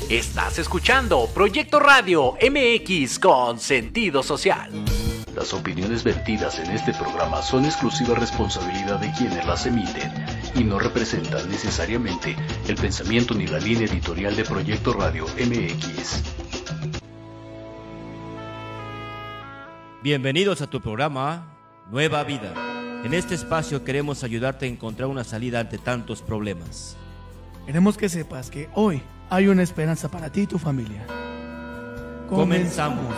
Estás escuchando Proyecto Radio MX con sentido social. Las opiniones vertidas en este programa son exclusiva responsabilidad de quienes las emiten y no representan necesariamente el pensamiento ni la línea editorial de Proyecto Radio MX. Bienvenidos a tu programa Nueva Vida. En este espacio queremos ayudarte a encontrar una salida ante tantos problemas. Queremos que sepas que hoy hay una esperanza para ti y tu familia. Comenzamos.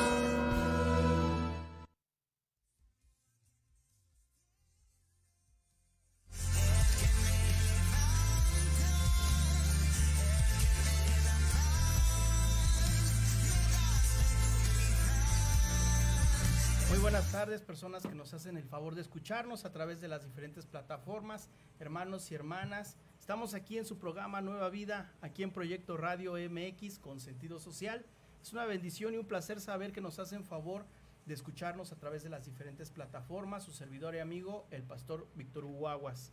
Muy buenas tardes, personas que nos hacen el favor de escucharnos a través de las diferentes plataformas, hermanos y hermanas. Estamos aquí en su programa Nueva Vida, aquí en Proyecto Radio MX con sentido social. Es una bendición y un placer saber que nos hacen favor de escucharnos a través de las diferentes plataformas. Su servidor y amigo, el pastor Víctor Hugo Aguas.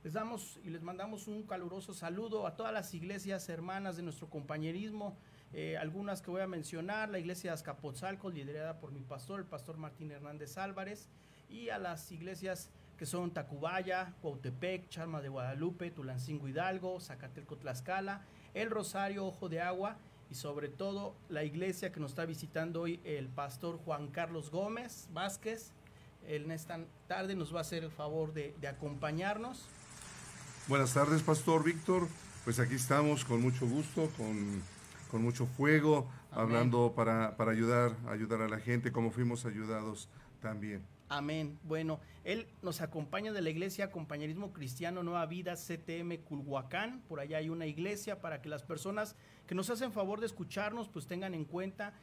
Les damos y les mandamos un caluroso saludo a todas las iglesias hermanas de nuestro compañerismo. Algunas que voy a mencionar: la iglesia de Azcapotzalco, liderada por mi pastor, el pastor Martín Hernández Álvarez, y a las iglesias que son Tacubaya, Cuautepec, Chalma de Guadalupe, Tulancingo Hidalgo, Zacatelco Tlaxcala, El Rosario, Ojo de Agua, y sobre todo la iglesia que nos está visitando hoy el pastor Juan Carlos Gómez Vázquez. Él en esta tarde nos va a hacer el favor de acompañarnos. Buenas tardes, pastor Víctor. Pues aquí estamos con mucho gusto, con mucho fuego, amén, hablando para ayudar a la gente, como fuimos ayudados también. Amén. Bueno, él nos acompaña de la iglesia Compañerismo Cristiano Nueva Vida CTM Culhuacán. Por allá hay una iglesia para que las personas que nos hacen favor de escucharnos pues tengan en cuenta.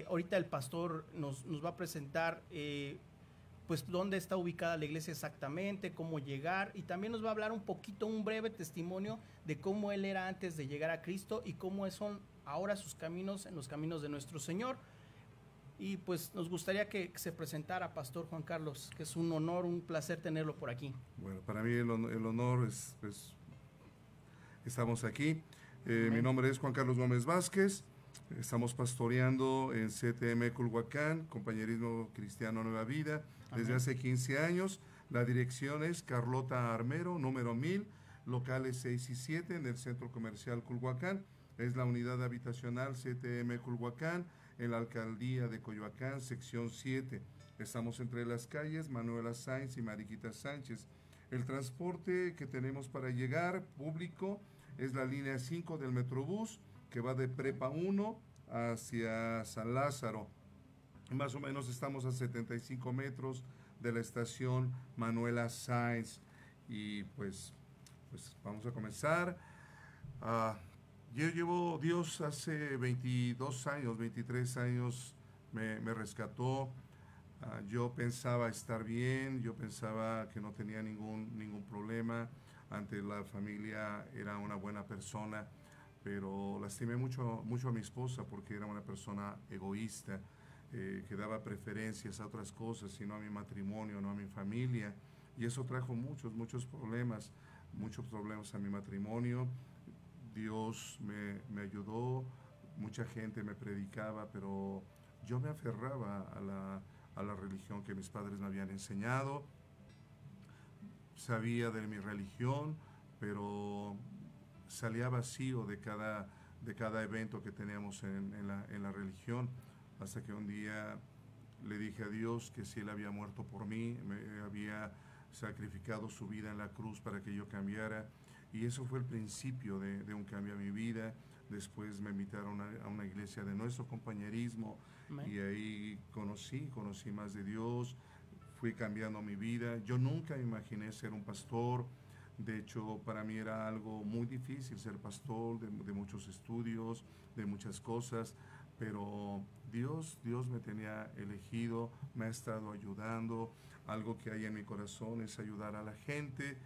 Ahorita el pastor nos va a presentar pues dónde está ubicada la iglesia exactamente, cómo llegar, y también nos va a hablar un poquito, un breve testimonio de cómo él era antes de llegar a Cristo y cómo son ahora sus caminos en los caminos de nuestro Señor. Y pues nos gustaría que se presentara Pastor Juan Carlos, que es un honor, un placer tenerlo por aquí. Bueno, para mí el honor es estamos aquí. Mi nombre es Juan Carlos Gómez Vázquez. Estamos pastoreando en CTM Culhuacán, Compañerismo Cristiano Nueva Vida, desde hace 15 años. La dirección es Carlota Armero, número 1000, locales 6 y 7, en el Centro Comercial Culhuacán. Es la unidad habitacional CTM Culhuacán, en la Alcaldía de Coyoacán, sección 7. Estamos entre las calles Manuela Sáenz y Mariquita Sánchez. El transporte que tenemos para llegar público es la línea 5 del Metrobús, que va de Prepa 1 hacia San Lázaro. Más o menos estamos a 75 metros de la estación Manuela Sáenz. Y pues vamos a comenzar. Yo llevo, Dios hace 22 años, 23 años me rescató. Yo pensaba estar bien, yo pensaba que no tenía ningún problema. Ante la familia era una buena persona, pero lastimé mucho a mi esposa porque era una persona egoísta, que daba preferencias a otras cosas y no a mi matrimonio, no a mi familia. Y eso trajo muchos problemas a mi matrimonio. Dios me ayudó, mucha gente me predicaba, pero yo me aferraba a la religión que mis padres me habían enseñado. Sabía de mi religión, pero salía vacío de cada evento que teníamos en la religión, hasta que un día le dije a Dios que si Él había muerto por mí, me había sacrificado su vida en la cruz para que yo cambiara. Y eso fue el principio de un cambio a mi vida. Después me invitaron a una iglesia de nuestro compañerismo. Amén. Y ahí conocí más de Dios, fui cambiando mi vida. Yo nunca imaginé ser un pastor. De hecho, para mí era algo muy difícil ser pastor, de muchos estudios, de muchas cosas, pero Dios me tenía elegido, me ha estado ayudando. Algo que hay en mi corazón es ayudar a la gente,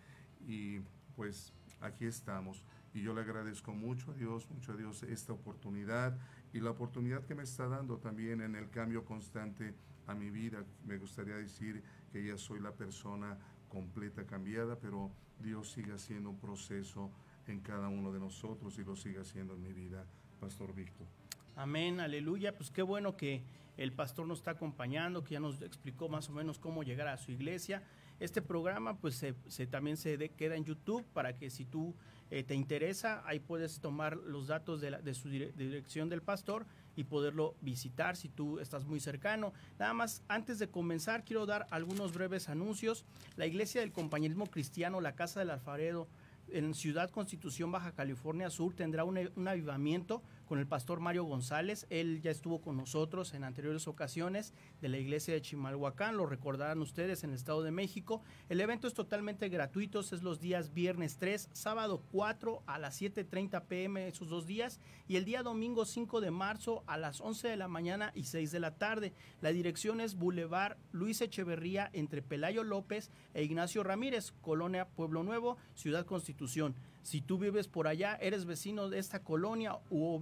y pues aquí estamos. Y yo le agradezco mucho a Dios esta oportunidad y la oportunidad que me está dando también en el cambio constante a mi vida. Me gustaría decir que ya soy la persona completa, cambiada, pero Dios sigue haciendo un proceso en cada uno de nosotros y lo sigue haciendo en mi vida Pastor Víctor. Amén, aleluya. Pues qué bueno que el pastor nos está acompañando, que ya nos explicó más o menos cómo llegar a su iglesia. Este programa pues también queda en YouTube para que si tú te interesa, ahí puedes tomar los datos de su dirección del pastor y poderlo visitar si tú estás muy cercano. Nada más, antes de comenzar, quiero dar algunos breves anuncios. La Iglesia del Compañerismo Cristiano, la Casa del Alfarero, en Ciudad Constitución, Baja California Sur, tendrá un avivamiento con el pastor Mario González. Él ya estuvo con nosotros en anteriores ocasiones de la iglesia de Chimalhuacán, lo recordarán ustedes, en el Estado de México. El evento es totalmente gratuito, es los días viernes 3, sábado 4 a las 7:30 p.m. esos 2 días, y el día domingo 5 de marzo a las 11 de la mañana y 6 de la tarde. La dirección es Boulevard Luis Echeverría, entre Pelayo López e Ignacio Ramírez, Colonia Pueblo Nuevo, Ciudad Constitución. Si tú vives por allá, eres vecino de esta colonia o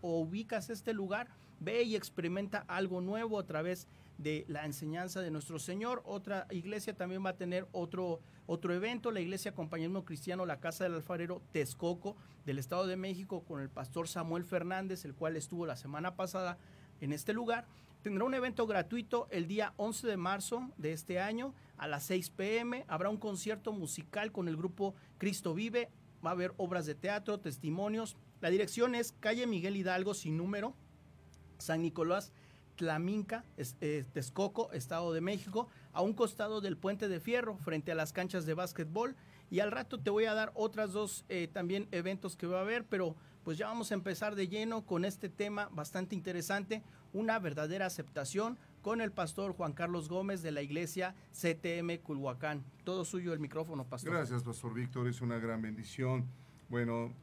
ubicas este lugar, ve y experimenta algo nuevo a través de la enseñanza de nuestro Señor. Otra iglesia también va a tener otro evento, la Iglesia Compañerismo Cristiano, la Casa del Alfarero Texcoco, del Estado de México, con el pastor Samuel Fernández, el cual estuvo la semana pasada en este lugar. Tendrá un evento gratuito el día 11 de marzo de este año a las 6 p.m. Habrá un concierto musical con el grupo Cristo Vive. Va a haber obras de teatro, testimonios. La dirección es calle Miguel Hidalgo, sin número, San Nicolás Tlaminca, Texcoco, Estado de México, a un costado del Puente de Fierro, frente a las canchas de básquetbol. Y al rato te voy a dar otras dos también eventos que va a haber, pero pues ya vamos a empezar de lleno con este tema bastante interesante, una verdadera aceptación, con el pastor Juan Carlos Gómez de la iglesia CTM Culhuacán. Todo suyo el micrófono, pastor. Gracias, Pastor Víctor, es una gran bendición. Bueno,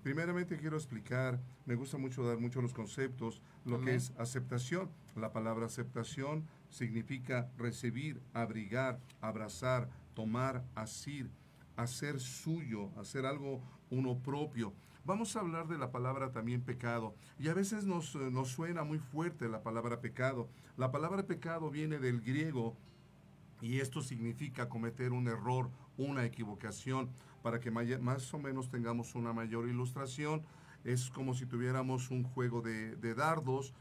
primeramente quiero explicar, me gusta mucho dar mucho los conceptos, lo Amén. que es aceptación. La palabra aceptación significa recibir, abrigar, abrazar, tomar, asir, hacer suyo, hacer algo uno propio. Vamos a hablar de la palabra también pecado, y a veces nos suena muy fuerte la palabra pecado. La palabra pecado viene del griego, y esto significa cometer un error, una equivocación. Para que más o menos tengamos una mayor ilustración, es como si tuviéramos un juego de dardos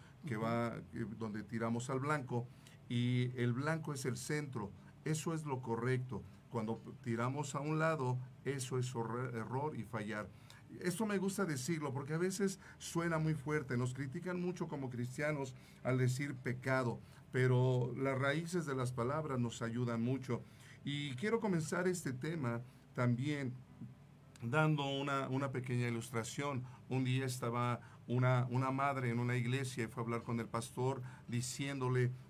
donde tiramos al blanco, y el blanco es el centro. Eso es lo correcto. Cuando tiramos a un lado, eso es error y fallar. Esto me gusta decirlo porque a veces suena muy fuerte. Nos critican mucho como cristianos al decir pecado, pero las raíces de las palabras nos ayudan mucho. Y quiero comenzar este tema también dando una pequeña ilustración. Un día estaba una madre en una iglesia y fue a hablar con el pastor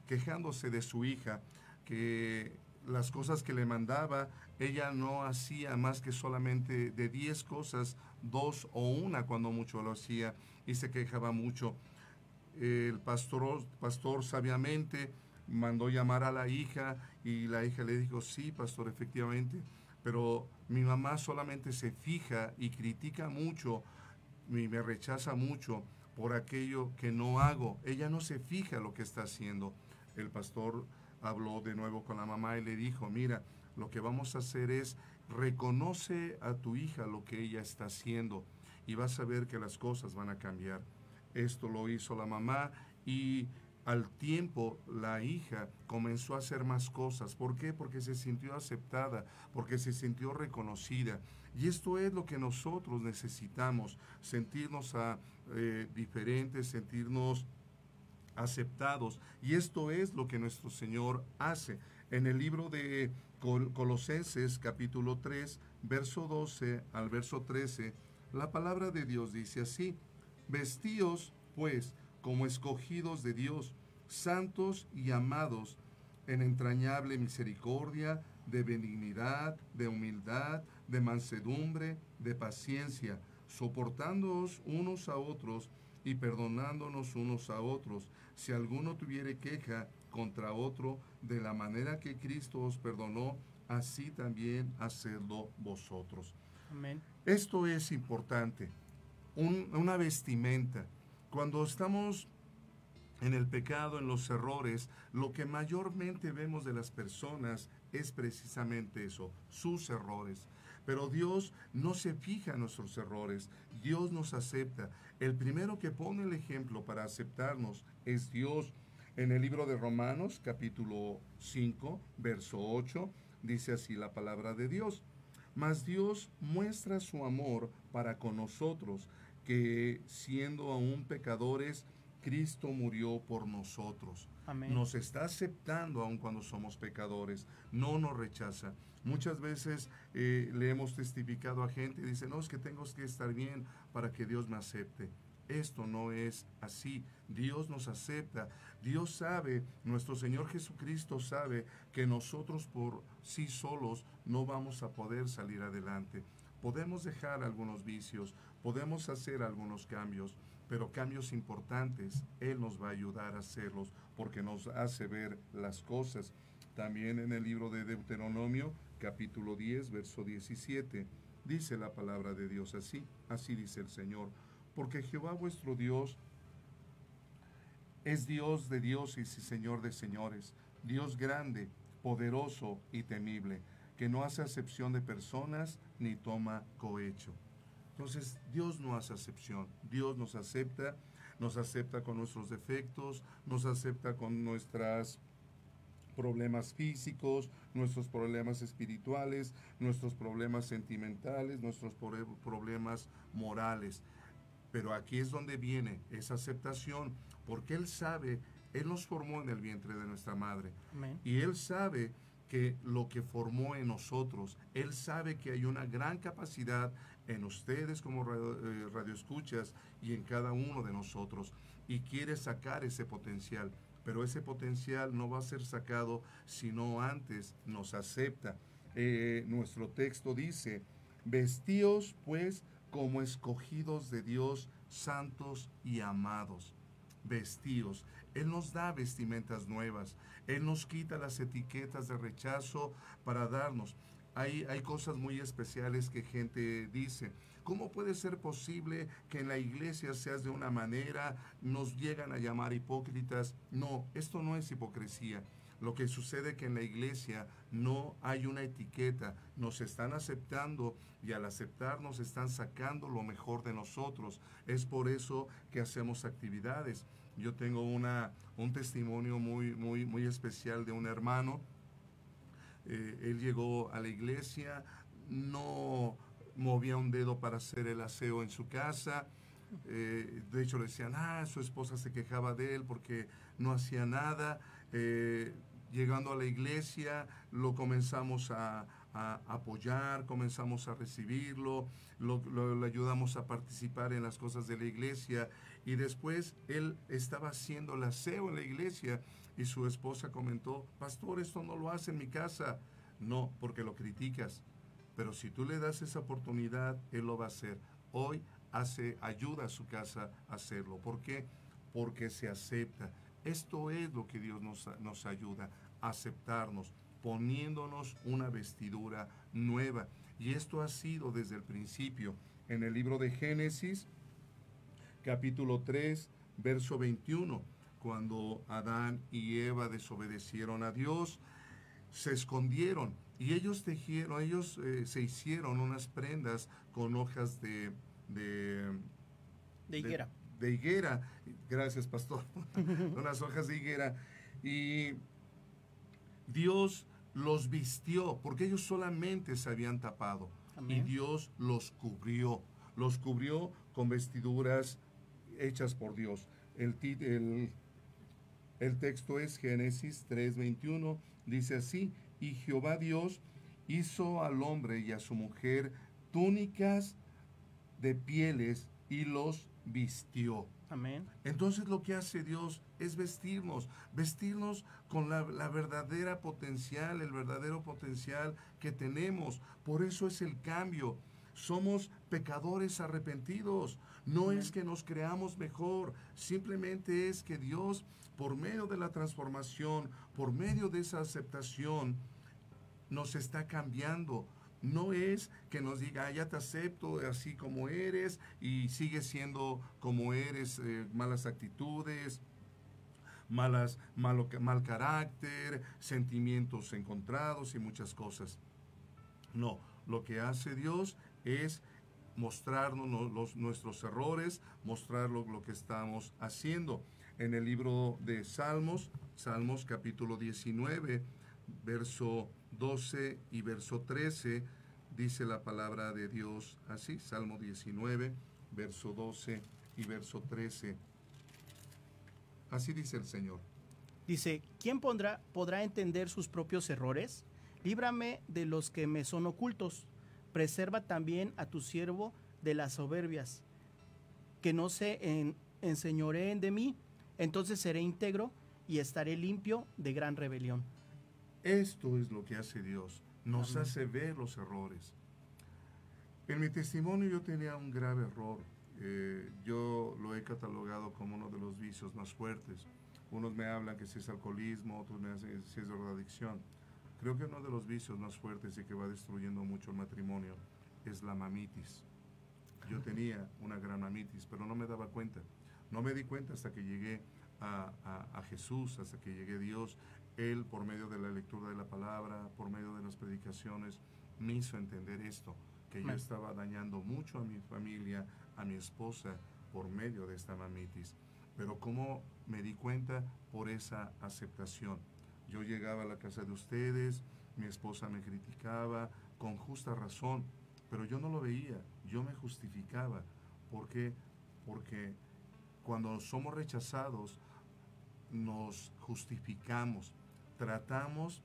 quejándose de su hija, que las cosas que le mandaba, ella no hacía más que solamente de 10 cosas, 2 o 1 cuando mucho lo hacía, y se quejaba mucho. El pastor sabiamente mandó llamar a la hija, y la hija le dijo: sí, pastor, efectivamente, pero mi mamá solamente se fija y critica mucho y me rechaza mucho por aquello que no hago. Ella no se fija lo que está haciendo. El pastor habló de nuevo con la mamá y le dijo: mira, lo que vamos a hacer es reconoce a tu hija lo que ella está haciendo y vas a ver que las cosas van a cambiar. Esto lo hizo la mamá, y al tiempo la hija comenzó a hacer más cosas. ¿Por qué? Porque se sintió aceptada, porque se sintió reconocida. Y esto es lo que nosotros necesitamos, sentirnos diferentes, sentirnos aceptados. Y esto es lo que nuestro Señor hace. En el libro de Colosenses capítulo 3, verso 12 al verso 13, la palabra de Dios dice así: vestíos pues como escogidos de Dios, santos y amados, en entrañable misericordia, de benignidad, de humildad, de mansedumbre, de paciencia, soportándoos unos a otros y perdonándonos unos a otros, si alguno tuviere queja contra otro, de la manera que Cristo os perdonó, así también hacedlo vosotros. Amén. Esto es importante, una vestimenta. Cuando estamos en el pecado, en los errores, lo que mayormente vemos de las personas es precisamente eso, sus errores. Pero Dios no se fija en nuestros errores. Dios nos acepta. El primero que pone el ejemplo para aceptarnos es Dios. En el libro de Romanos, capítulo 5, verso 8, dice así la palabra de Dios. Mas Dios muestra su amor para con nosotros, que siendo aún pecadores, Cristo murió por nosotros. Amén. Nos está aceptando aun cuando somos pecadores, no nos rechaza. Muchas veces le hemos testificado a gente y dice, no, es que tengo que estar bien para que Dios me acepte. Esto no es así. Dios nos acepta. Dios sabe, nuestro Señor Jesucristo sabe que nosotros por sí solos no vamos a poder salir adelante. Podemos dejar algunos vicios, podemos hacer algunos cambios, pero cambios importantes, Él nos va a ayudar a hacerlos porque nos hace ver las cosas. También en el libro de Deuteronomio, capítulo 10, verso 17, dice la palabra de Dios así dice el Señor, porque Jehová vuestro Dios es Dios de dioses y Señor de señores, Dios grande, poderoso y temible, que no hace acepción de personas ni toma cohecho. Entonces, Dios no hace acepción, Dios nos acepta con nuestros defectos, nos acepta con nuestros problemas físicos, nuestros problemas espirituales, nuestros problemas sentimentales, nuestros problemas morales. Pero aquí es donde viene esa aceptación, porque Él sabe, Él nos formó en el vientre de nuestra madre. Amén. Y Él sabe que lo que formó en nosotros, Él sabe que hay una gran capacidad en ustedes como radioescuchas y en cada uno de nosotros, y quiere sacar ese potencial, pero ese potencial no va a ser sacado si no antes nos acepta. Nuestro texto dice, vestíos pues como escogidos de Dios, santos y amados. Vestíos. Él nos da vestimentas nuevas. Él nos quita las etiquetas de rechazo para darnos. Hay cosas muy especiales que gente dice. ¿Cómo puede ser posible que en la iglesia seas de una manera? Nos llegan a llamar hipócritas. No, esto no es hipocresía. Lo que sucede es que en la iglesia no hay una etiqueta, nos están aceptando y al aceptarnos están sacando lo mejor de nosotros. Es por eso que hacemos actividades. Yo tengo un testimonio muy especial de un hermano. Él llegó a la iglesia, no movía un dedo para hacer el aseo en su casa. De hecho le decían, su esposa se quejaba de él porque no hacía nada. Llegando a la iglesia, lo comenzamos a apoyar, comenzamos a recibirlo, lo ayudamos a participar en las cosas de la iglesia, y después él estaba haciendo el aseo en la iglesia y su esposa comentó, pastor, esto no lo hace en mi casa. No, porque lo criticas, pero si tú le das esa oportunidad, él lo va a hacer. Hoy ayuda a su casa a hacerlo. ¿Por qué? Porque se acepta. Esto es lo que Dios nos ayuda, a aceptarnos, poniéndonos una vestidura nueva. Y esto ha sido desde el principio. En el libro de Génesis, capítulo 3, verso 21, cuando Adán y Eva desobedecieron a Dios, se escondieron y ellos se hicieron unas prendas con hojas de higuera. De higuera, gracias pastor, unas hojas de higuera, y Dios los vistió, porque ellos solamente se habían tapado. Amén. Y Dios los cubrió con vestiduras hechas por Dios. El texto es Génesis 3:21, dice así, y Jehová Dios hizo al hombre y a su mujer túnicas de pieles y los vistió. Amén. Entonces lo que hace Dios es vestirnos con la verdadera potencial, el verdadero potencial que tenemos. Por eso es el cambio. Somos pecadores arrepentidos. No Amén. Es que nos creamos mejor, simplemente es que Dios, por medio de la transformación, por medio de esa aceptación, nos está cambiando. No es que nos diga, ya te acepto así como eres y sigues siendo como eres, malas actitudes, mal carácter, sentimientos encontrados y muchas cosas. No, lo que hace Dios es mostrarnos nuestros errores, mostrar lo que estamos haciendo. En el libro de Salmos, Salmos capítulo 19, verso 12 y verso 13, dice la palabra de Dios así, Salmo 19, verso 12 y verso 13. Así dice el Señor. Dice, ¿quién podrá entender sus propios errores? Líbrame de los que me son ocultos. Preserva también a tu siervo de las soberbias, que no se enseñoreen de mí. Entonces seré íntegro y estaré limpio de gran rebelión. Esto es lo que hace Dios. Nos Amén. hace ver los errores. En mi testimonio yo tenía un grave error. Yo lo he catalogado como uno de los vicios más fuertes. Unos me hablan que si es alcoholismo, otros me dicen si es drogadicción. Creo que uno de los vicios más fuertes y que va destruyendo mucho el matrimonio es la mamitis. Yo tenía una gran mamitis, pero no me daba cuenta. No me di cuenta hasta que llegué a Jesús, hasta que llegué a Dios. Él, por medio de la lectura de la palabra, por medio de las predicaciones, me hizo entender esto, que yo estaba dañando mucho a mi familia, a mi esposa, por medio de esta mamitis. Pero ¿cómo me di cuenta? Por esa aceptación. Yo llegaba a la casa de ustedes, mi esposa me criticaba con justa razón, pero yo no lo veía, yo me justificaba. ¿Por qué? Porque cuando somos rechazados, nos justificamos, tratamos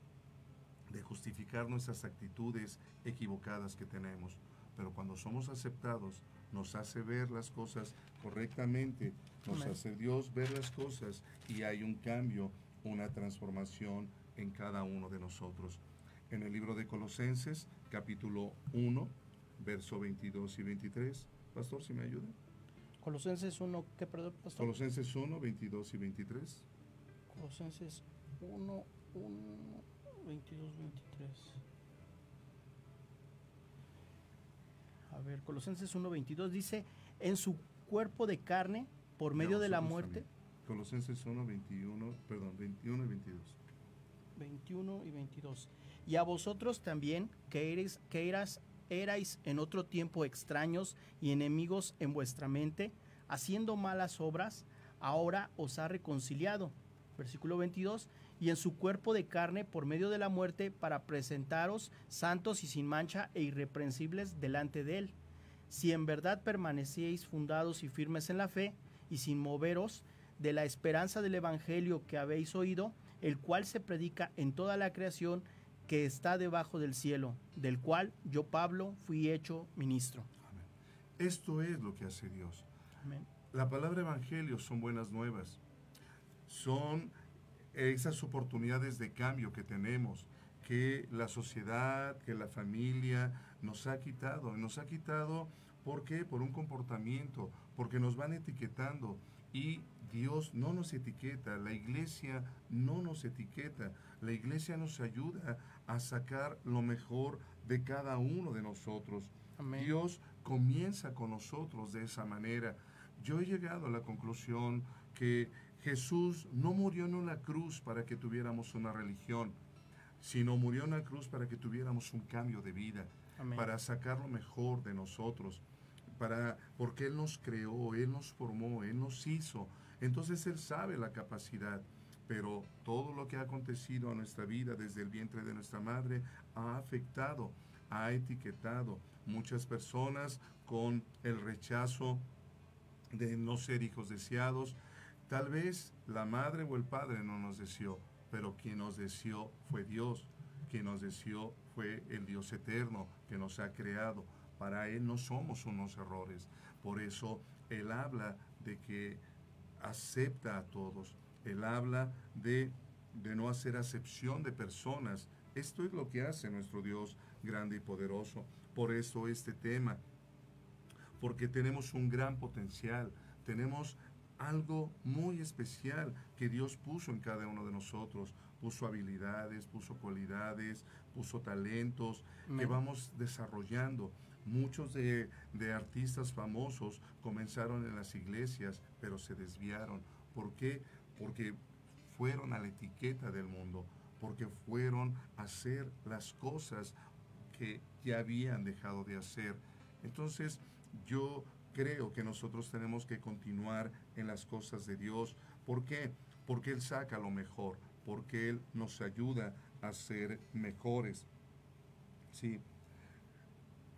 de justificar nuestras actitudes equivocadas que tenemos. Pero cuando somos aceptados, nos hace ver las cosas correctamente, nos hace Dios ver las cosas y hay un cambio, una transformación en cada uno de nosotros. En el libro de Colosenses, capítulo 1, verso 22 y 23. Pastor, si me ayuda. Colosenses 1, ¿qué, perdón, pastor? Colosenses 1, 22 y 23. Colosenses 1, 22, 23. A ver, Colosenses 1, 22 dice, en su cuerpo de carne, por medio de la muerte. Colosenses 1, 21 y 22. 21 y 22. Y a vosotros también, que erais en otro tiempo extraños y enemigos en vuestra mente, haciendo malas obras, ahora os ha reconciliado. Versículo 22. Y en su cuerpo de carne, por medio de la muerte, para presentaros santos y sin mancha e irreprensibles delante de él. Si en verdad permanecíais fundados y firmes en la fe, y sin moveros de la esperanza del evangelio que habéis oído, el cual se predica en toda la creación que está debajo del cielo, del cual yo, Pablo, fui hecho ministro. Amén. Esto es lo que hace Dios. Amén. La palabra evangelio son buenas nuevas. Son esas oportunidades de cambio que tenemos, que la sociedad, que la familia nos ha quitado. Nos ha quitado, ¿por qué? Por un comportamiento, porque nos van etiquetando. Y Dios no nos etiqueta, la iglesia no nos etiqueta. La iglesia nos ayuda a sacar lo mejor de cada uno de nosotros. Amén. Dios comienza con nosotros de esa manera. Yo he llegado a la conclusión que Jesús no murió en una cruz para que tuviéramos una religión, sino murió en una cruz para que tuviéramos un cambio de vida. Amén. Para sacar lo mejor de nosotros, porque Él nos creó, Él nos formó, Él nos hizo. Entonces Él sabe la capacidad, pero todo lo que ha acontecido a nuestra vida desde el vientre de nuestra madre ha afectado, ha etiquetado muchas personas con el rechazo de no ser hijos deseados. Tal vez la madre o el padre no nos deseó, pero quien nos deseó fue Dios. Quien nos deseó fue el Dios eterno que nos ha creado. Para Él no somos unos errores. Por eso Él habla de que acepta a todos. Él habla de no hacer acepción de personas. Esto es lo que hace nuestro Dios grande y poderoso. Por eso este tema, porque tenemos un gran potencial, tenemos algo muy especial que Dios puso en cada uno de nosotros. Puso habilidades, puso cualidades, puso talentos que vamos desarrollando. Muchos de artistas famosos comenzaron en las iglesias, pero se desviaron. ¿Por qué? Porque fueron a la etiqueta del mundo, porque fueron a hacer las cosas que ya habían dejado de hacer. Entonces, yo creo que nosotros tenemos que continuar en las cosas de Dios. ¿Por qué? Porque Él saca lo mejor, porque Él nos ayuda a ser mejores. Sí.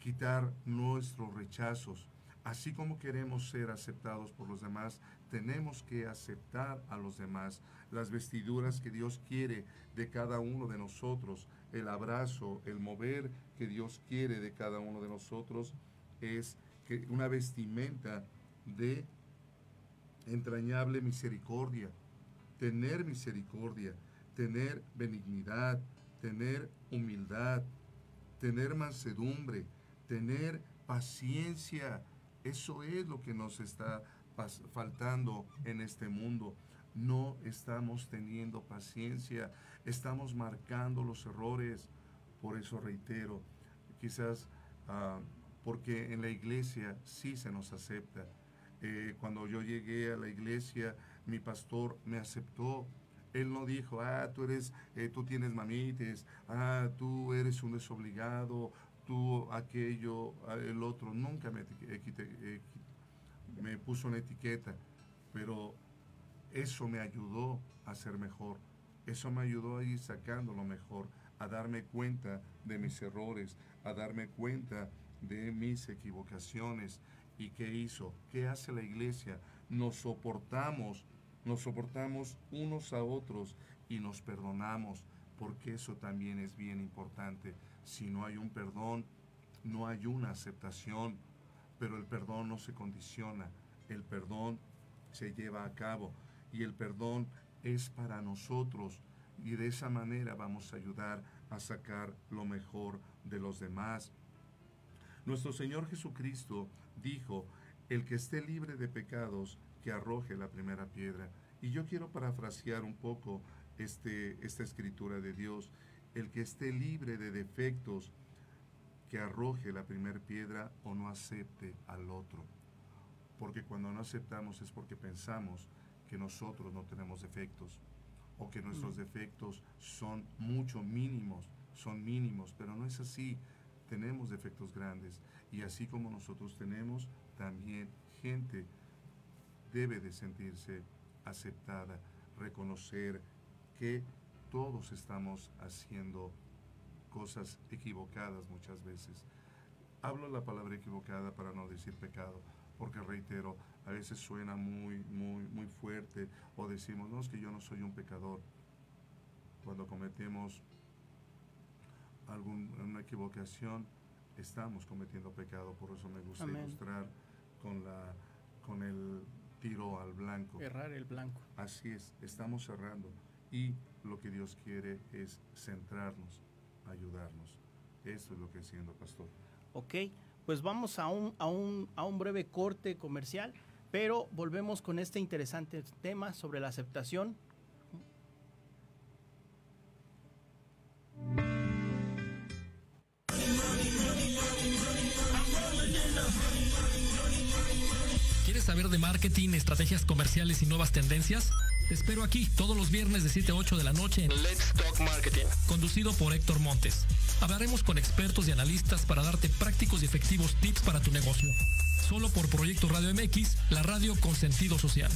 Quitar nuestros rechazos. Así como queremos ser aceptados por los demás, tenemos que aceptar a los demás. Las vestiduras que Dios quiere de cada uno de nosotros, el abrazo, el mover que Dios quiere de cada uno de nosotros, es que una vestimenta de entrañable misericordia, tener misericordia, tener benignidad, tener humildad, tener mansedumbre, tener paciencia. Eso es lo que nos está faltando en este mundo. No estamos teniendo paciencia, estamos marcando los errores. Por eso reitero, quizás porque en la iglesia sí se nos acepta. Cuando yo llegué a la iglesia, mi pastor me aceptó. Él no dijo, tú tienes mamites, tú eres un desobligado, tú aquello, el otro. Nunca me puso una etiqueta, pero eso me ayudó a ser mejor. Eso me ayudó a ir sacando lo mejor, a darme cuenta de mis errores, a darme cuenta de mis equivocaciones. ¿Y qué hizo? ¿Qué hace la iglesia? Nos soportamos unos a otros y nos perdonamos, porque eso también es bien importante. Si no hay un perdón, no hay una aceptación, pero el perdón no se condiciona, el perdón se lleva a cabo y el perdón es para nosotros, y de esa manera vamos a ayudar a sacar lo mejor de los demás. Nuestro Señor Jesucristo dijo, el que esté libre de pecados, que arroje la primera piedra. Y yo quiero parafrasear un poco esta escritura de Dios. El que esté libre de defectos, que arroje la primera piedra o no acepte al otro. Porque cuando no aceptamos es porque pensamos que nosotros no tenemos defectos, o que nuestros defectos son mínimos, pero no es así. Tenemos defectos grandes, y así como nosotros tenemos, también gente debe de sentirse aceptada, reconocer que todos estamos haciendo cosas equivocadas muchas veces. Hablo la palabra equivocada para no decir pecado, porque reitero, a veces suena muy fuerte, o decimos, no, es que yo no soy un pecador. Cuando cometemos una equivocación, estamos cometiendo pecado. Por eso me gusta ilustrar con el tiro al blanco. Errar el blanco. Así es, estamos errando, y lo que Dios quiere es centrarnos, ayudarnos. Eso es lo que siendo pastor. Ok, pues vamos a un breve corte comercial, pero volvemos con este interesante tema sobre la aceptación. ¿Quieres saber de marketing, estrategias comerciales y nuevas tendencias? Te espero aquí todos los viernes de 7 a 8 de la noche en Let's Talk Marketing, conducido por Héctor Montes. Hablaremos con expertos y analistas para darte prácticos y efectivos tips para tu negocio. Solo por Proyecto Radio MX, la radio con sentido social.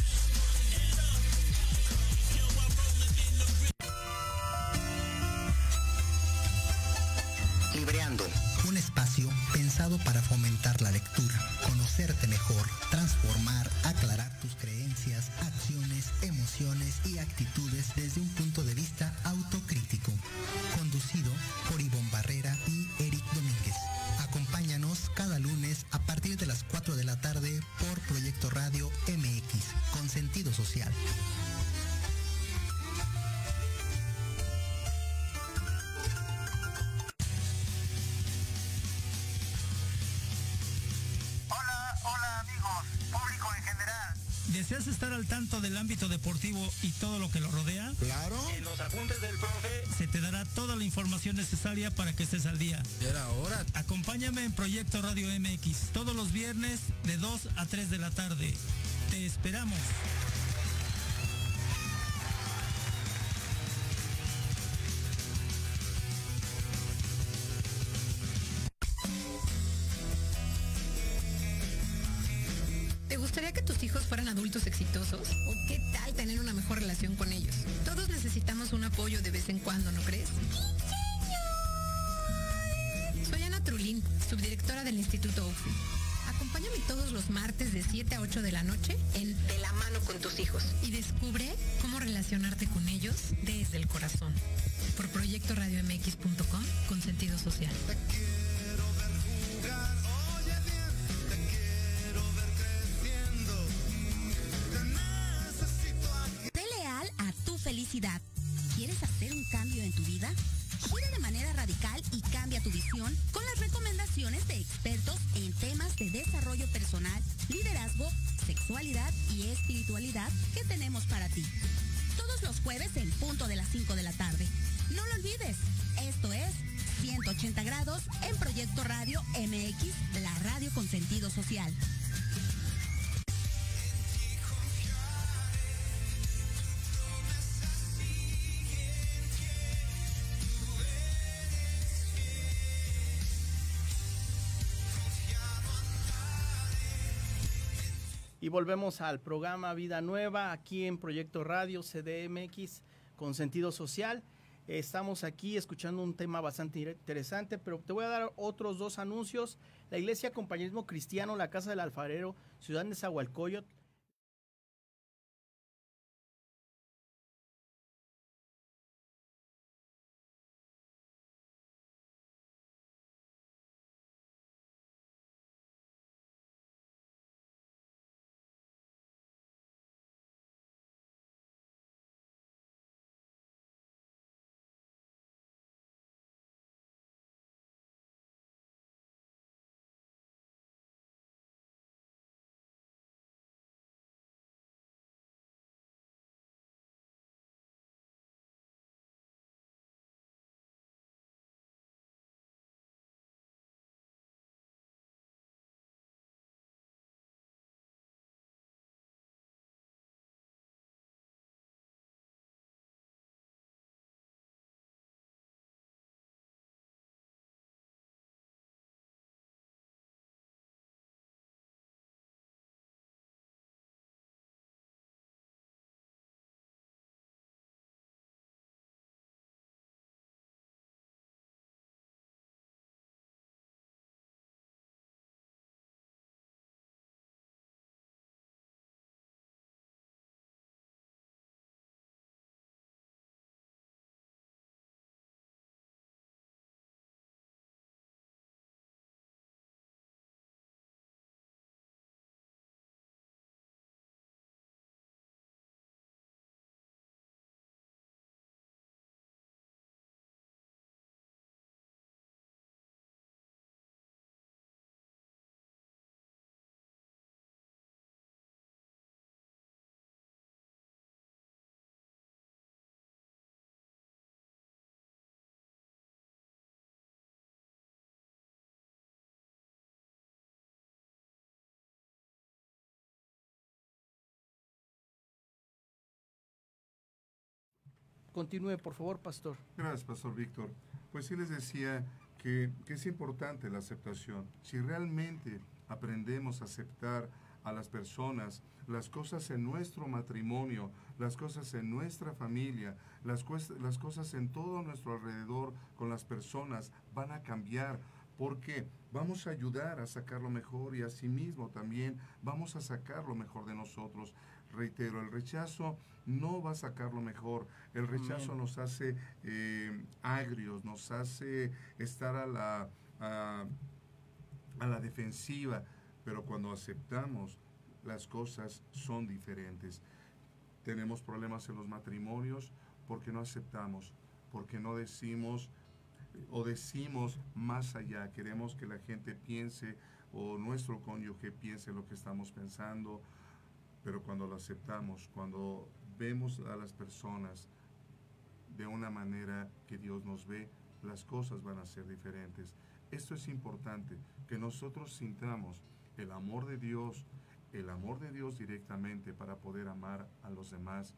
Libreando, un espacio pensado para fomentar la lectura, conocerte mejor, transformar, aclarar tus creencias, acciones, emociones y actitudes desde un punto de vista autocrítico. Conducido por Ivonne Barrera y Eric Domínguez. Acompáñanos cada lunes a partir de las 4 de la tarde por Proyecto Radio MX, con sentido social. ¿Deseas estar al tanto del ámbito deportivo y todo lo que lo rodea? Claro. En los apuntes del profe se te dará toda la información necesaria para que estés al día. Era hora. Acompáñame en Proyecto Radio MX todos los viernes de 2 a 3 de la tarde. Te esperamos. gustaría que tus hijos fueran adultos exitosos? ¿O qué tal tener una mejor relación con ellos? Todos necesitamos un apoyo de vez en cuando, ¿no crees? Soy Ana Trulín, subdirectora del Instituto UFI. Acompáñame todos los martes de 7 a 8 de la noche en De la mano con tus hijos y descubre cómo relacionarte con ellos desde el corazón. Por proyectoradiomx.com con sentido social. Te quiero ver jugar, oye bien, te quiero ver creciendo. Te necesito aquí. Sé leal a tu felicidad. ¿Quieres hacer un cambio en tu vida? Gira de manera radical y cambia tu visión con las recomendaciones de expertos en temas de desarrollo personal, liderazgo, sexualidad y espiritualidad que tenemos para ti. Todos los jueves en punto de las 5 de la tarde. No lo olvides, esto es 180 grados en Proyecto Radio MX, la radio con sentido social. Y volvemos al programa Vida Nueva, aquí en Proyecto Radio CDMX con sentido social. Estamos aquí escuchando un tema bastante interesante, pero te voy a dar otros dos anuncios. La Iglesia Compañerismo Cristiano, la Casa del Alfarero, Ciudad de Nezahualcóyotl. Continúe, por favor, pastor. Gracias, pastor Víctor. Pues sí les decía que es importante la aceptación. Si realmente aprendemos a aceptar a las personas, las cosas en nuestro matrimonio, las cosas en nuestra familia, las cosas en todo nuestro alrededor con las personas van a cambiar, porque vamos a ayudar a sacar lo mejor y asimismo también vamos a sacar lo mejor de nosotros. Reitero, el rechazo no va a sacar lo mejor. El rechazo nos hace agrios, nos hace estar a la defensiva, pero cuando aceptamos, las cosas son diferentes. Tenemos problemas en los matrimonios porque no aceptamos, porque no decimos o decimos más allá. Queremos que la gente piense o nuestro cónyuge piense lo que estamos pensando, pero cuando lo aceptamos, cuando vemos a las personas de una manera que Dios nos ve, las cosas van a ser diferentes. Esto es importante, que nosotros sintamos el amor de Dios directamente para poder amar a los demás,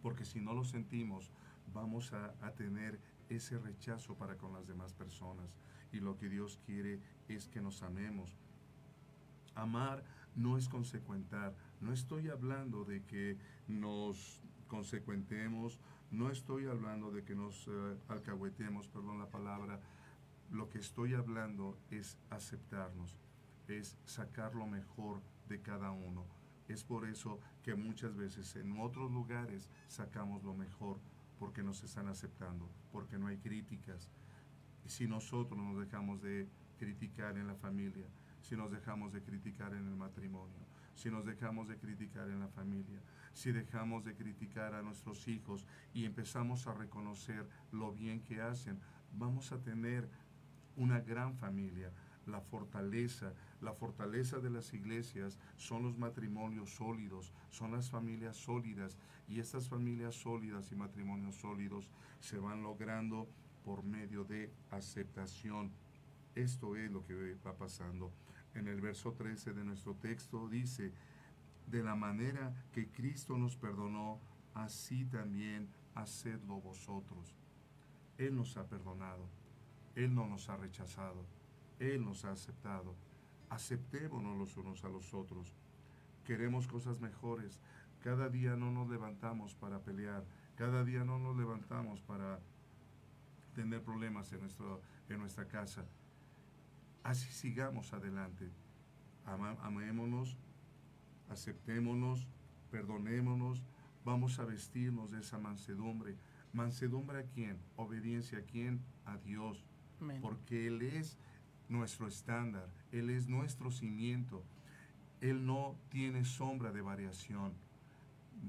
porque si no lo sentimos, vamos a tener ese rechazo para con las demás personas, y lo que Dios quiere es que nos amemos. Amar no es consecuentar. No estoy hablando de que nos consecuentemos, no estoy hablando de que nos alcahuetemos, perdón la palabra. Lo que estoy hablando es aceptarnos, es sacar lo mejor de cada uno. Es por eso que muchas veces en otros lugares sacamos lo mejor, porque nos están aceptando, porque no hay críticas. Y si nosotros nos dejamos de criticar en la familia, si nos dejamos de criticar en el matrimonio, si nos dejamos de criticar en la familia, si dejamos de criticar a nuestros hijos y empezamos a reconocer lo bien que hacen, vamos a tener una gran familia. La fortaleza de las iglesias son los matrimonios sólidos, son las familias sólidas, y estas familias sólidas y matrimonios sólidos se van logrando por medio de aceptación. Esto es lo que va pasando. En el verso 13 de nuestro texto dice: de la manera que Cristo nos perdonó, así también hacedlo vosotros. Él nos ha perdonado, Él no nos ha rechazado, Él nos ha aceptado. Aceptémonos los unos a los otros. Queremos cosas mejores. Cada día no nos levantamos para pelear, cada día no nos levantamos para tener problemas en nuestra casa. Así sigamos adelante. Amémonos, aceptémonos, perdonémonos. Vamos a vestirnos de esa mansedumbre. ¿Mansedumbre a quién? Obediencia a quién? A Dios. Amén. Porque Él es nuestro estándar, Él es nuestro cimiento. Él no tiene sombra de variación.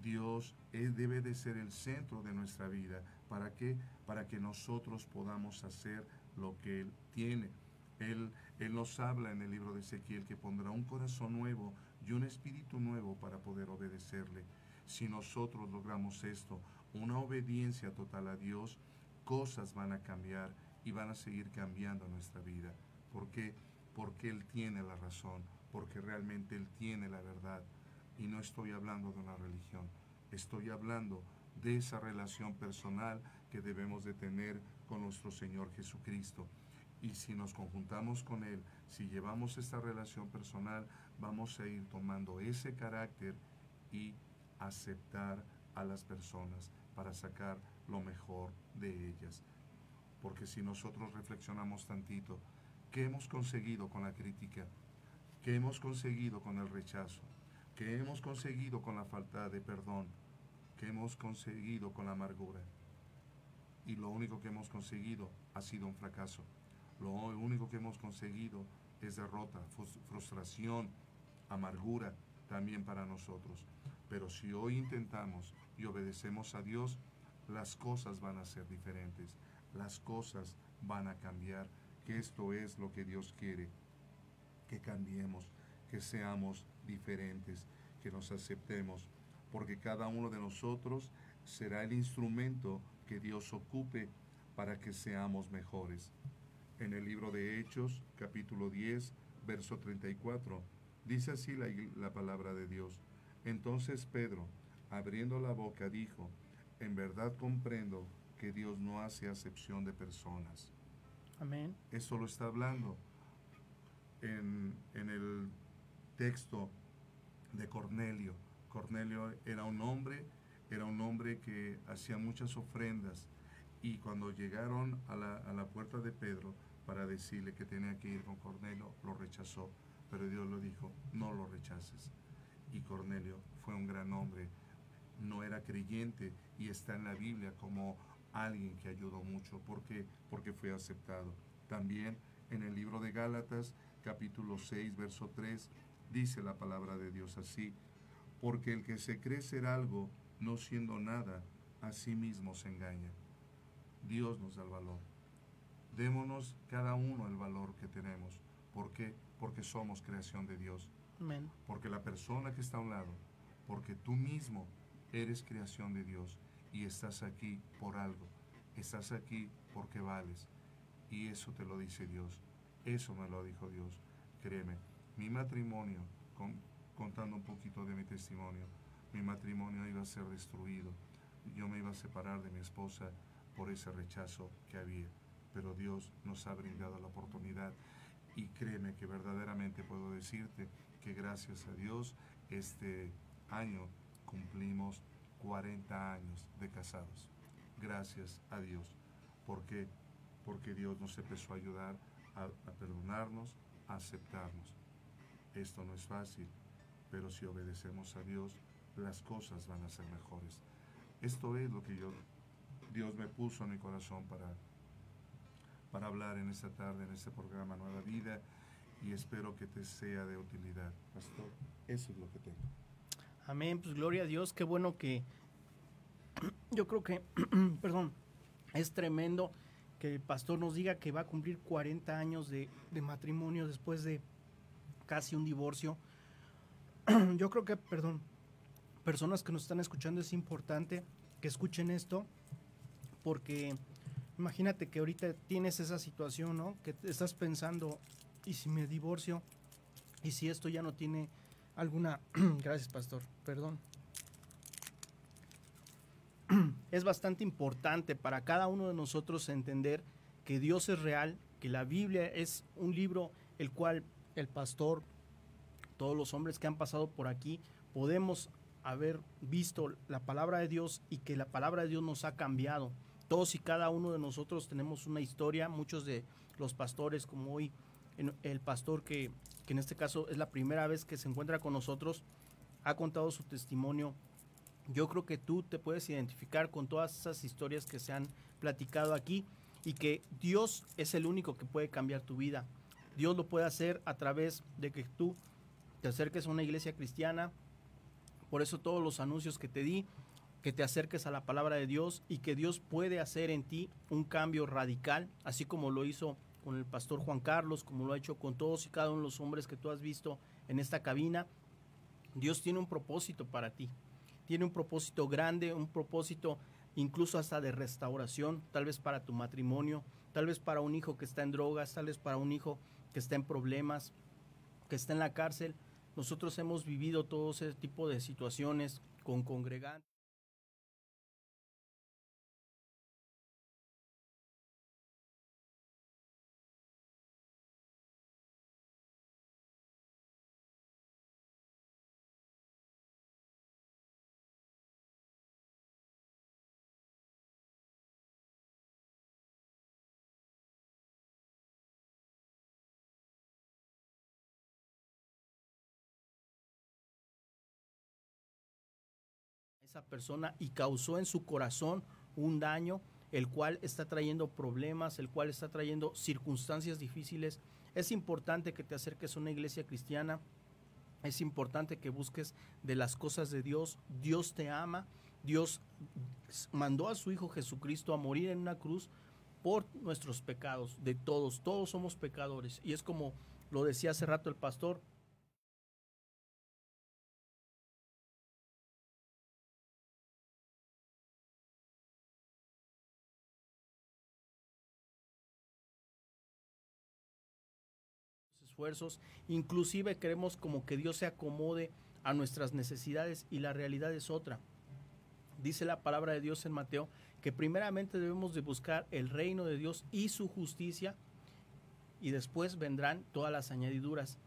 Dios debe de ser el centro de nuestra vida. ¿Para qué? Para que nosotros podamos hacer lo que Él tiene. Él nos habla en el libro de Ezequiel que pondrá un corazón nuevo y un espíritu nuevo para poder obedecerle. Si nosotros logramos esto, una obediencia total a Dios, cosas van a cambiar y van a seguir cambiando nuestra vida. ¿Por qué? Porque Él tiene la razón, porque realmente Él tiene la verdad. Y no estoy hablando de una religión, estoy hablando de esa relación personal que debemos de tener con nuestro Señor Jesucristo. Y si nos conjuntamos con Él, si llevamos esta relación personal, vamos a ir tomando ese carácter y aceptar a las personas para sacar lo mejor de ellas. Porque si nosotros reflexionamos tantito, ¿qué hemos conseguido con la crítica? ¿Qué hemos conseguido con el rechazo? ¿Qué hemos conseguido con la falta de perdón? ¿Qué hemos conseguido con la amargura? Y lo único que hemos conseguido ha sido un fracaso. Lo único que hemos conseguido es derrota, frustración, amargura también para nosotros. Pero si hoy intentamos y obedecemos a Dios, las cosas van a ser diferentes. Las cosas van a cambiar. Que esto es lo que Dios quiere. Que cambiemos, que seamos diferentes, que nos aceptemos. Porque cada uno de nosotros será el instrumento que Dios ocupe para que seamos mejores. En el libro de Hechos, capítulo 10, verso 34, dice así la palabra de Dios. Entonces Pedro, abriendo la boca, dijo: en verdad comprendo que Dios no hace acepción de personas. Amén. Eso lo está hablando en el texto de Cornelio. Cornelio era un hombre que hacía muchas ofrendas, y cuando llegaron a la puerta de Pedro para decirle que tenía que ir con Cornelio, lo rechazó, pero Dios le dijo: no lo rechaces. Y Cornelio fue un gran hombre, no era creyente, y está en la Biblia como alguien que ayudó mucho. ¿Por qué? Porque fue aceptado. También en el libro de Gálatas, capítulo 6, verso 3, dice la palabra de Dios así: porque el que se cree ser algo, no siendo nada, a sí mismo se engaña. Dios nos da el valor. Démonos cada uno el valor que tenemos. ¿Por qué? Porque somos creación de Dios. Amén. Porque la persona que está a un lado, porque tú mismo eres creación de Dios y estás aquí por algo. Estás aquí porque vales. Y eso te lo dice Dios. Eso me lo dijo Dios. Créeme, mi matrimonio, contando un poquito de mi testimonio, mi matrimonio iba a ser destruido. Yo me iba a separar de mi esposa por ese rechazo que había. Pero Dios nos ha brindado la oportunidad. Y créeme que verdaderamente puedo decirte que gracias a Dios este año cumplimos 40 años de casados. Gracias a Dios. ¿Por qué? Porque Dios nos empezó a ayudar a perdonarnos, a aceptarnos. Esto no es fácil, pero si obedecemos a Dios, las cosas van a ser mejores. Esto es lo que Dios me puso en mi corazón para hablar en esta tarde, en este programa Nueva Vida, y espero que te sea de utilidad. Pastor, eso es lo que tengo. Amén, pues gloria a Dios, qué bueno que yo creo que, perdón, es tremendo que el pastor nos diga que va a cumplir 40 años de matrimonio después de casi un divorcio. Yo creo que, personas que nos están escuchando, es importante que escuchen esto, porque imagínate que ahorita tienes esa situación, ¿no? Que estás pensando, ¿y si me divorcio? ¿Y si esto ya no tiene alguna... Gracias, pastor, perdón. Es bastante importante para cada uno de nosotros entender que Dios es real, que la Biblia es un libro el cual el pastor, todos los hombres que han pasado por aquí, podemos haber visto la palabra de Dios y que la palabra de Dios nos ha cambiado. Todos y cada uno de nosotros tenemos una historia, muchos de los pastores, como hoy el pastor que en este caso es la primera vez que se encuentra con nosotros, ha contado su testimonio. Yo creo que tú te puedes identificar con todas esas historias que se han platicado aquí y que Dios es el único que puede cambiar tu vida. Dios lo puede hacer a través de que tú te acerques a una iglesia cristiana. Por eso todos los anuncios que te di, que te acerques a la palabra de Dios y que Dios puede hacer en ti un cambio radical, así como lo hizo con el pastor Juan Carlos, como lo ha hecho con todos y cada uno de los hombres que tú has visto en esta cabina. Dios tiene un propósito para ti. Tiene un propósito grande, un propósito incluso hasta de restauración, tal vez para tu matrimonio, tal vez para un hijo que está en drogas, tal vez para un hijo que está en problemas, que está en la cárcel. Nosotros hemos vivido todo ese tipo de situaciones con congregantes. Esa persona y causó en su corazón un daño, el cual está trayendo problemas, el cual está trayendo circunstancias difíciles. Es importante que te acerques a una iglesia cristiana, es importante que busques de las cosas de Dios. Dios te ama, Dios mandó a su Hijo Jesucristo a morir en una cruz por nuestros pecados, de todos somos pecadores. Y es como lo decía hace rato el pastor, esfuerzos, inclusive queremos como que Dios se acomode a nuestras necesidades y la realidad es otra. Dice la palabra de Dios en Mateo que primeramente debemos de buscar el reino de Dios y su justicia y después vendrán todas las añadiduras.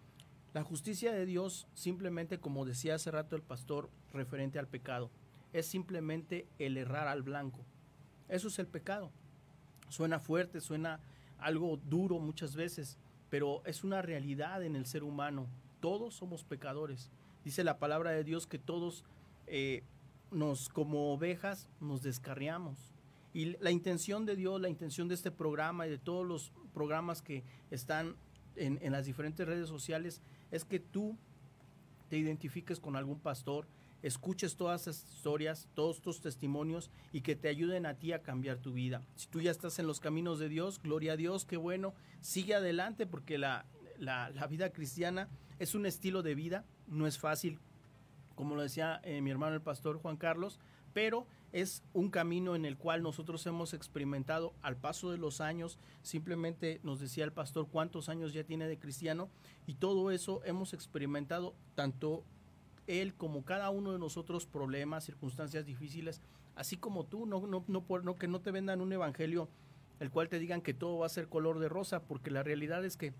La justicia de Dios simplemente, como decía hace rato el pastor referente al pecado, es simplemente el errar al blanco. Eso es el pecado. Suena fuerte, suena algo duro muchas veces, pero es una realidad en el ser humano. Todos somos pecadores. Dice la palabra de Dios que todos como ovejas nos descarriamos. Y la intención de Dios, la intención de este programa y de todos los programas que están en las diferentes redes sociales es que tú te identifiques con algún pastor, escuches todas esas historias, todos tus testimonios y que te ayuden a ti a cambiar tu vida. Si tú ya estás en los caminos de Dios, gloria a Dios, qué bueno, sigue adelante porque la vida cristiana es un estilo de vida, no es fácil, como lo decía mi hermano el pastor Juan Carlos, pero es un camino en el cual nosotros hemos experimentado al paso de los años. Simplemente nos decía el pastor cuántos años ya tiene de cristiano y todo eso hemos experimentado tanto él como cada uno de nosotros, problemas, circunstancias difíciles, así como tú, que no te vendan un evangelio el cual te digan que todo va a ser color de rosa, porque la realidad es que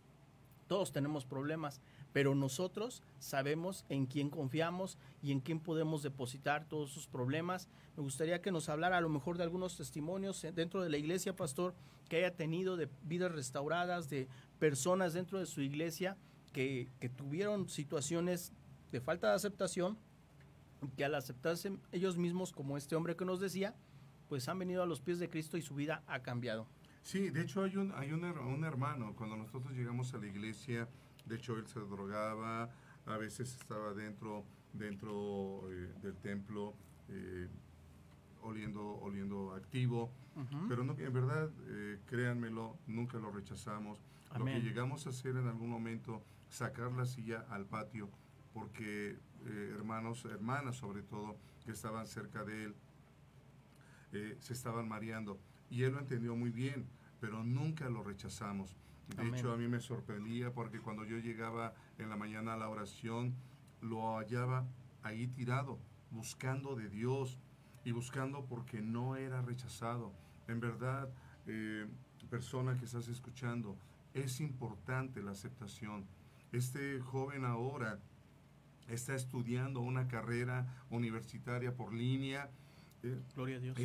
Todos tenemos problemas, pero nosotros sabemos en quién confiamos y en quién podemos depositar todos esos problemas. Me gustaría que nos hablara a lo mejor de algunos testimonios dentro de la iglesia, pastor, que haya tenido de vidas restauradas, de personas dentro de su iglesia que tuvieron situaciones de falta de aceptación, que al aceptarse ellos mismos, como este hombre que nos decía, pues han venido a los pies de Cristo y su vida ha cambiado. Sí, de hecho hay un hermano, cuando nosotros llegamos a la iglesia, de hecho él se drogaba, a veces estaba dentro del templo oliendo activo, pero no, en verdad, créanmelo, nunca lo rechazamos. Amén. Lo que llegamos a hacer en algún momento, sacar la silla al patio, porque hermanos, hermanas sobre todo, que estaban cerca de él, se estaban mareando. Y él lo entendió muy bien, pero nunca lo rechazamos. De Amén. Hecho, a mí me sorprendía porque cuando yo llegaba en la mañana a la oración, lo hallaba ahí tirado, buscando de Dios y buscando porque no era rechazado. En verdad, persona que estás escuchando, es importante la aceptación. Este joven ahora está estudiando una carrera universitaria por línea. Gloria a Dios.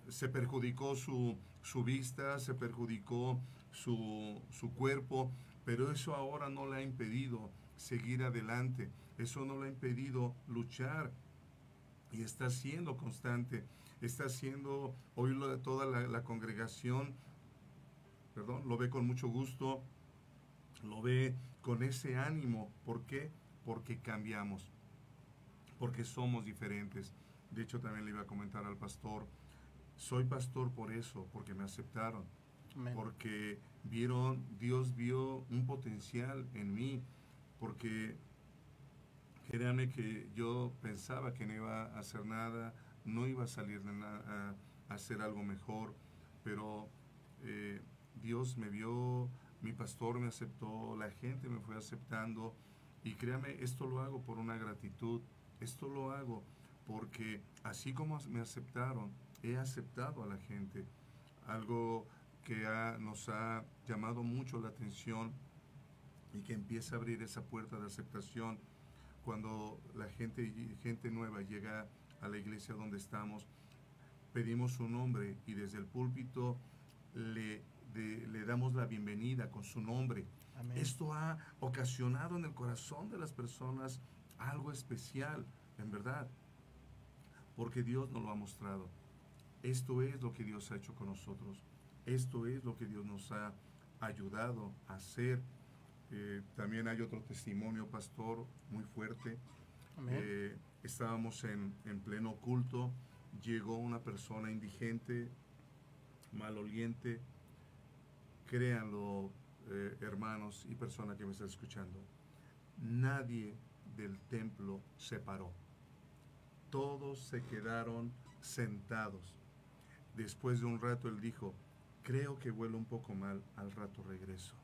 Se perjudicó su vista, se perjudicó su cuerpo, pero eso ahora no le ha impedido seguir adelante, eso no le ha impedido luchar y está siendo constante, está haciendo, hoy toda la congregación, lo ve con mucho gusto, lo ve con ese ánimo. ¿Por qué? Porque cambiamos, porque somos diferentes. De hecho, también le iba a comentar al pastor, soy pastor por eso, porque me aceptaron, Amén. Porque Dios vio un potencial en mí, porque créanme que yo pensaba que no iba a hacer nada, no iba a salir de nada, a hacer algo mejor, pero Dios me vio, mi pastor me aceptó, la gente me fue aceptando, y créanme, esto lo hago por una gratitud, esto lo hago porque así como me aceptaron, he aceptado a la gente. Algo que nos ha llamado mucho la atención y que empieza a abrir esa puerta de aceptación cuando la gente nueva llega a la iglesia donde estamos, pedimos su nombre y desde el púlpito le damos la bienvenida con su nombre. Amén. Esto ha ocasionado en el corazón de las personas algo especial, en verdad, porque Dios nos lo ha mostrado. Esto es lo que Dios ha hecho con nosotros. Esto es lo que Dios nos ha ayudado a hacer. También hay otro testimonio, pastor, muy fuerte. Estábamos en pleno culto, llegó una persona indigente, maloliente. Créanlo, hermanos y personas que me están escuchando, nadie del templo se paró. Todos se quedaron sentados. Después de un rato él dijo, creo que huele un poco mal, al rato regreso.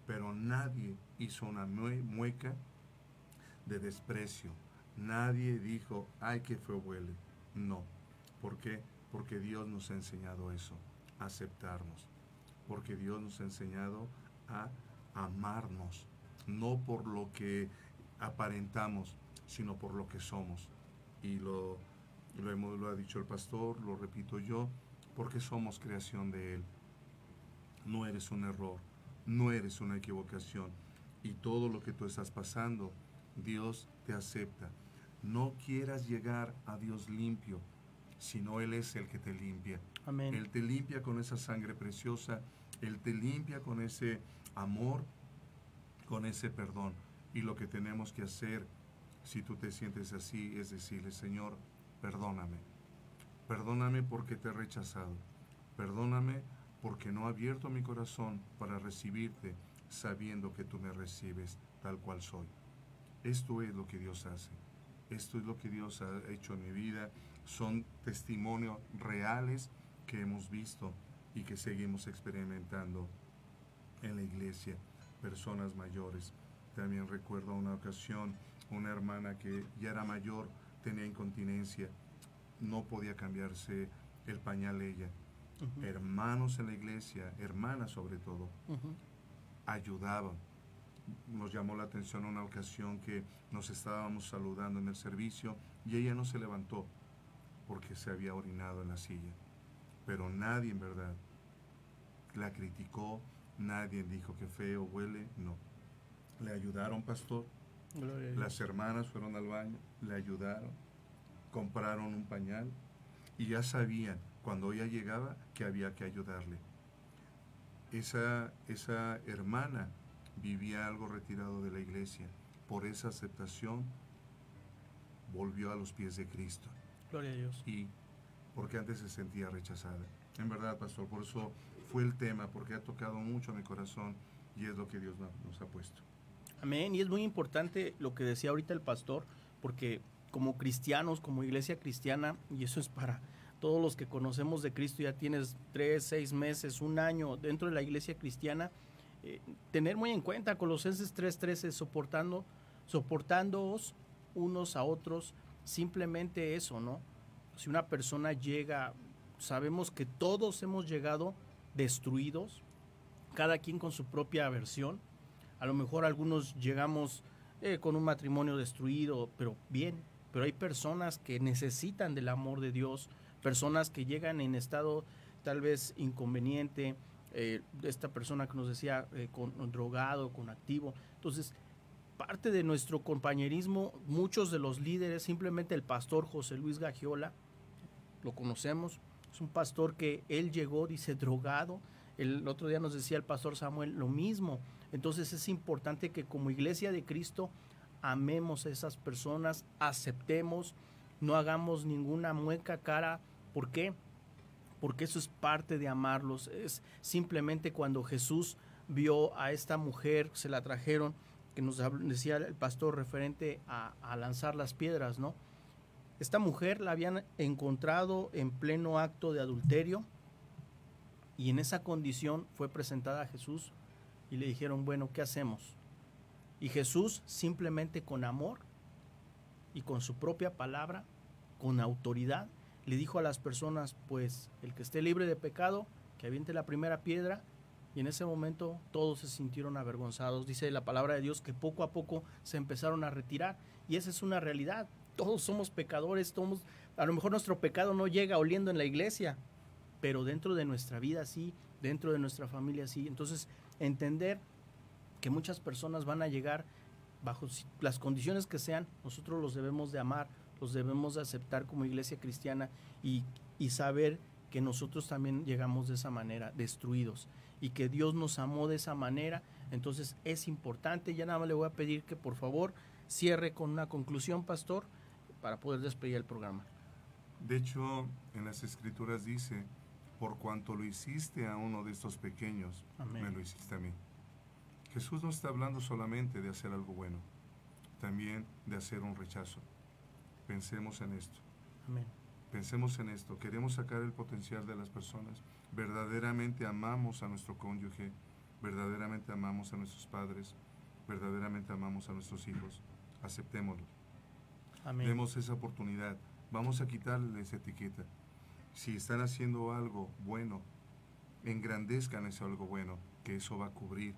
Pero nadie hizo una mueca de desprecio. Nadie dijo, ay, qué feo huele. No. ¿Por qué? Porque Dios nos ha enseñado eso, a aceptarnos. Porque Dios nos ha enseñado a amarnos, no por lo que aparentamos, sino por lo que somos. Y lo ha dicho el pastor, lo repito yo, porque somos creación de Él. No eres un error, no eres una equivocación. Y todo lo que tú estás pasando, Dios te acepta. No quieras llegar a Dios limpio, sino Él es el que te limpia. Amén. Él te limpia con esa sangre preciosa, Él te limpia con ese amor, con ese perdón. Y lo que tenemos que hacer, si tú te sientes así, es decirle, Señor, perdóname. Perdóname porque te he rechazado. Perdóname porque no he abierto mi corazón para recibirte, sabiendo que tú me recibes tal cual soy. Esto es lo que Dios hace. Esto es lo que Dios ha hecho en mi vida. Son testimonios reales que hemos visto y que seguimos experimentando en la iglesia. Personas mayores. También recuerdo una ocasión, una hermana que ya era mayor, tenía incontinencia, no podía cambiarse el pañal ella. Hermanos en la iglesia, hermanas sobre todo, ayudaban. Nos llamó la atención una ocasión que nos estábamos saludando en el servicio y ella no se levantó porque se había orinado en la silla. Pero nadie en verdad la criticó, nadie dijo que feo huele, no. Le ayudaron, pastor. Gloria a Dios. Las hermanas fueron al baño, le ayudaron, compraron un pañal y ya sabían cuando ella llegaba que había que ayudarle. Esa hermana vivía algo retirado de la iglesia. Por esa aceptación volvió a los pies de Cristo. Gloria a Dios. Y porque antes se sentía rechazada. En verdad, pastor, por eso fue el tema, porque ha tocado mucho mi corazón y es lo que Dios nos ha puesto. Amén. Y es muy importante lo que decía ahorita el pastor, porque como cristianos, como iglesia cristiana, y eso es para todos los que conocemos de Cristo, ya tienes 3, 6 meses, 1 año dentro de la iglesia cristiana, tener muy en cuenta Colosenses 3:13, soportándoos unos a otros, simplemente eso, ¿no? Si una persona llega, sabemos que todos hemos llegado destruidos, cada quien con su propia versión. A lo mejor algunos llegamos con un matrimonio destruido, pero bien, pero hay personas que necesitan del amor de Dios, personas que llegan en estado tal vez inconveniente, esta persona que nos decía con drogado, con activo. Entonces, parte de nuestro compañerismo, muchos de los líderes, simplemente el pastor José Luis Gagiola, lo conocemos, es un pastor que él llegó, dice, drogado. El otro día nos decía el pastor Samuel lo mismo. Entonces es importante que como iglesia de Cristo amemos a esas personas, aceptemos, no hagamos ninguna mueca cara. ¿Por qué? Porque eso es parte de amarlos. Es simplemente cuando Jesús vio a esta mujer, se la trajeron, que nos decía el pastor referente a lanzar las piedras, ¿no? Esta mujer la habían encontrado en pleno acto de adulterio y en esa condición fue presentada a Jesús y le dijeron, bueno, ¿qué hacemos? Y Jesús simplemente con amor y con su propia palabra, con autoridad, le dijo a las personas, pues el que esté libre de pecado, que aviente la primera piedra. Y en ese momento todos se sintieron avergonzados. Dice la palabra de Dios que poco a poco se empezaron a retirar. Y esa es una realidad. Todos somos pecadores, a lo mejor nuestro pecado no llega oliendo en la iglesia, pero dentro de nuestra vida sí, dentro de nuestra familia sí. Entonces, entender que muchas personas van a llegar bajo las condiciones que sean, nosotros los debemos de amar, los debemos de aceptar como iglesia cristiana y saber que nosotros también llegamos de esa manera, destruidos, y que Dios nos amó de esa manera. Entonces es importante. Ya nada más le voy a pedir que por favor cierre con una conclusión, pastor, para poder despedir el programa. De hecho, en las Escrituras dice, por cuanto lo hiciste a uno de estos pequeños, Amén. me lo hiciste a mí. Jesús no está hablando solamente de hacer algo bueno, también de hacer un rechazo. Pensemos en esto. Amén. Pensemos en esto. Queremos sacar el potencial de las personas. Verdaderamente amamos a nuestro cónyuge, verdaderamente amamos a nuestros padres, verdaderamente amamos a nuestros hijos. Aceptémoslo. Amén. Demos esa oportunidad. Vamos a quitarle esa etiqueta. Si están haciendo algo bueno, engrandezcan ese algo bueno, que eso va a cubrir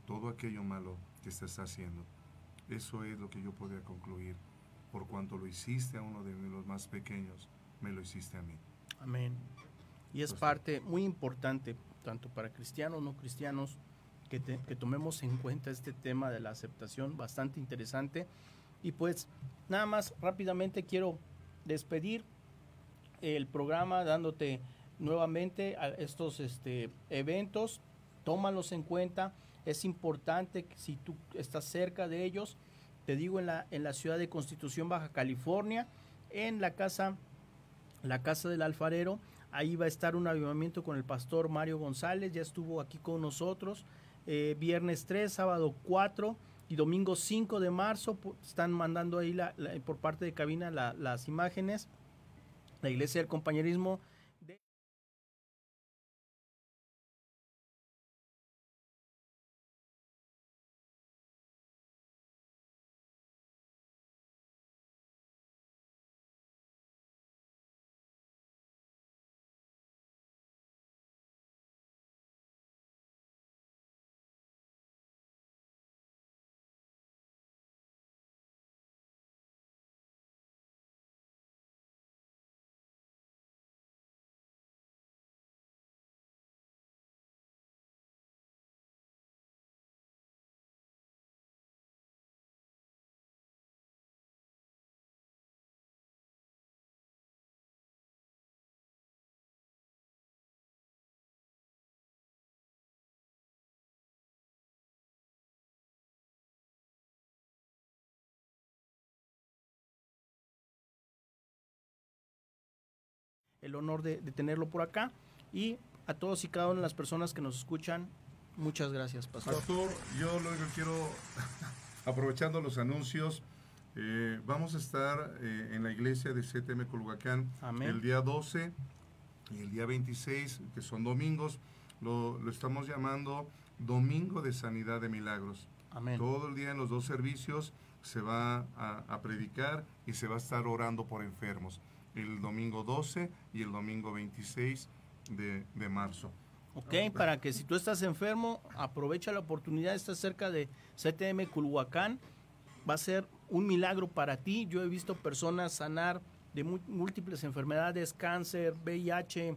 todo aquello malo que se está haciendo. Eso es lo que yo podría concluir. Por cuanto lo hiciste a uno de los más pequeños, me lo hiciste a mí. Amén. Y es parte muy importante, tanto para cristianos, no cristianos, que tomemos en cuenta este tema de la aceptación, bastante interesante. Y pues nada más rápidamente quiero despedir el programa dándote nuevamente a estos eventos, tómalos en cuenta. Es importante que si tú estás cerca de ellos, te digo, en la ciudad de Constitución, Baja California, en la casa del alfarero, ahí va a estar un avivamiento con el pastor Mario González, ya estuvo aquí con nosotros, viernes 3, sábado 4 y domingo 5 de marzo, están mandando ahí por parte de cabina las imágenes, la Iglesia del Compañerismo el honor de tenerlo por acá. Y a todos y cada una de las personas que nos escuchan, muchas gracias, Pastor. Pastor, yo lo que quiero, aprovechando los anuncios, vamos a estar en la iglesia de CTM Culhuacán. Amén. El día 12 y el día 26, que son domingos, lo estamos llamando Domingo de Sanidad de Milagros. Amén. Todo el día en los dos servicios se va a predicar y se va a estar orando por enfermos. El domingo 12 y el domingo 26 de marzo. Ok, para que si tú estás enfermo, aprovecha la oportunidad, estás cerca de CTM Culhuacán, va a ser un milagro para ti. Yo he visto personas sanar de múltiples enfermedades, cáncer, VIH,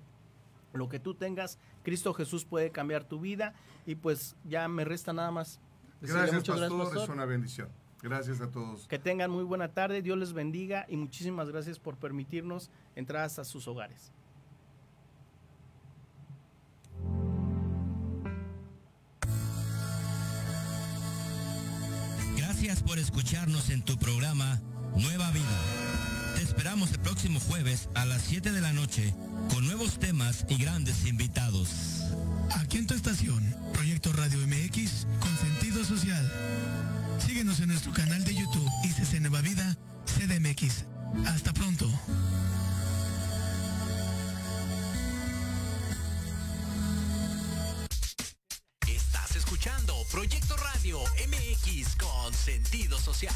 lo que tú tengas. Cristo Jesús puede cambiar tu vida y pues ya me resta nada más decirle Gracias, muchas Pastor, gracias, es una bendición. Gracias a todos. Que tengan muy buena tarde, Dios les bendiga y muchísimas gracias por permitirnos entrar hasta sus hogares. Gracias por escucharnos en tu programa Nueva Vida. Te esperamos el próximo jueves a las 7 de la noche con nuevos temas y grandes invitados. Aquí en tu estación, Proyecto Radio MX con sentido social. Síguenos en nuestro canal de YouTube ICC Nueva Vida CDMX. Hasta pronto. Estás escuchando Proyecto Radio MX con sentido social.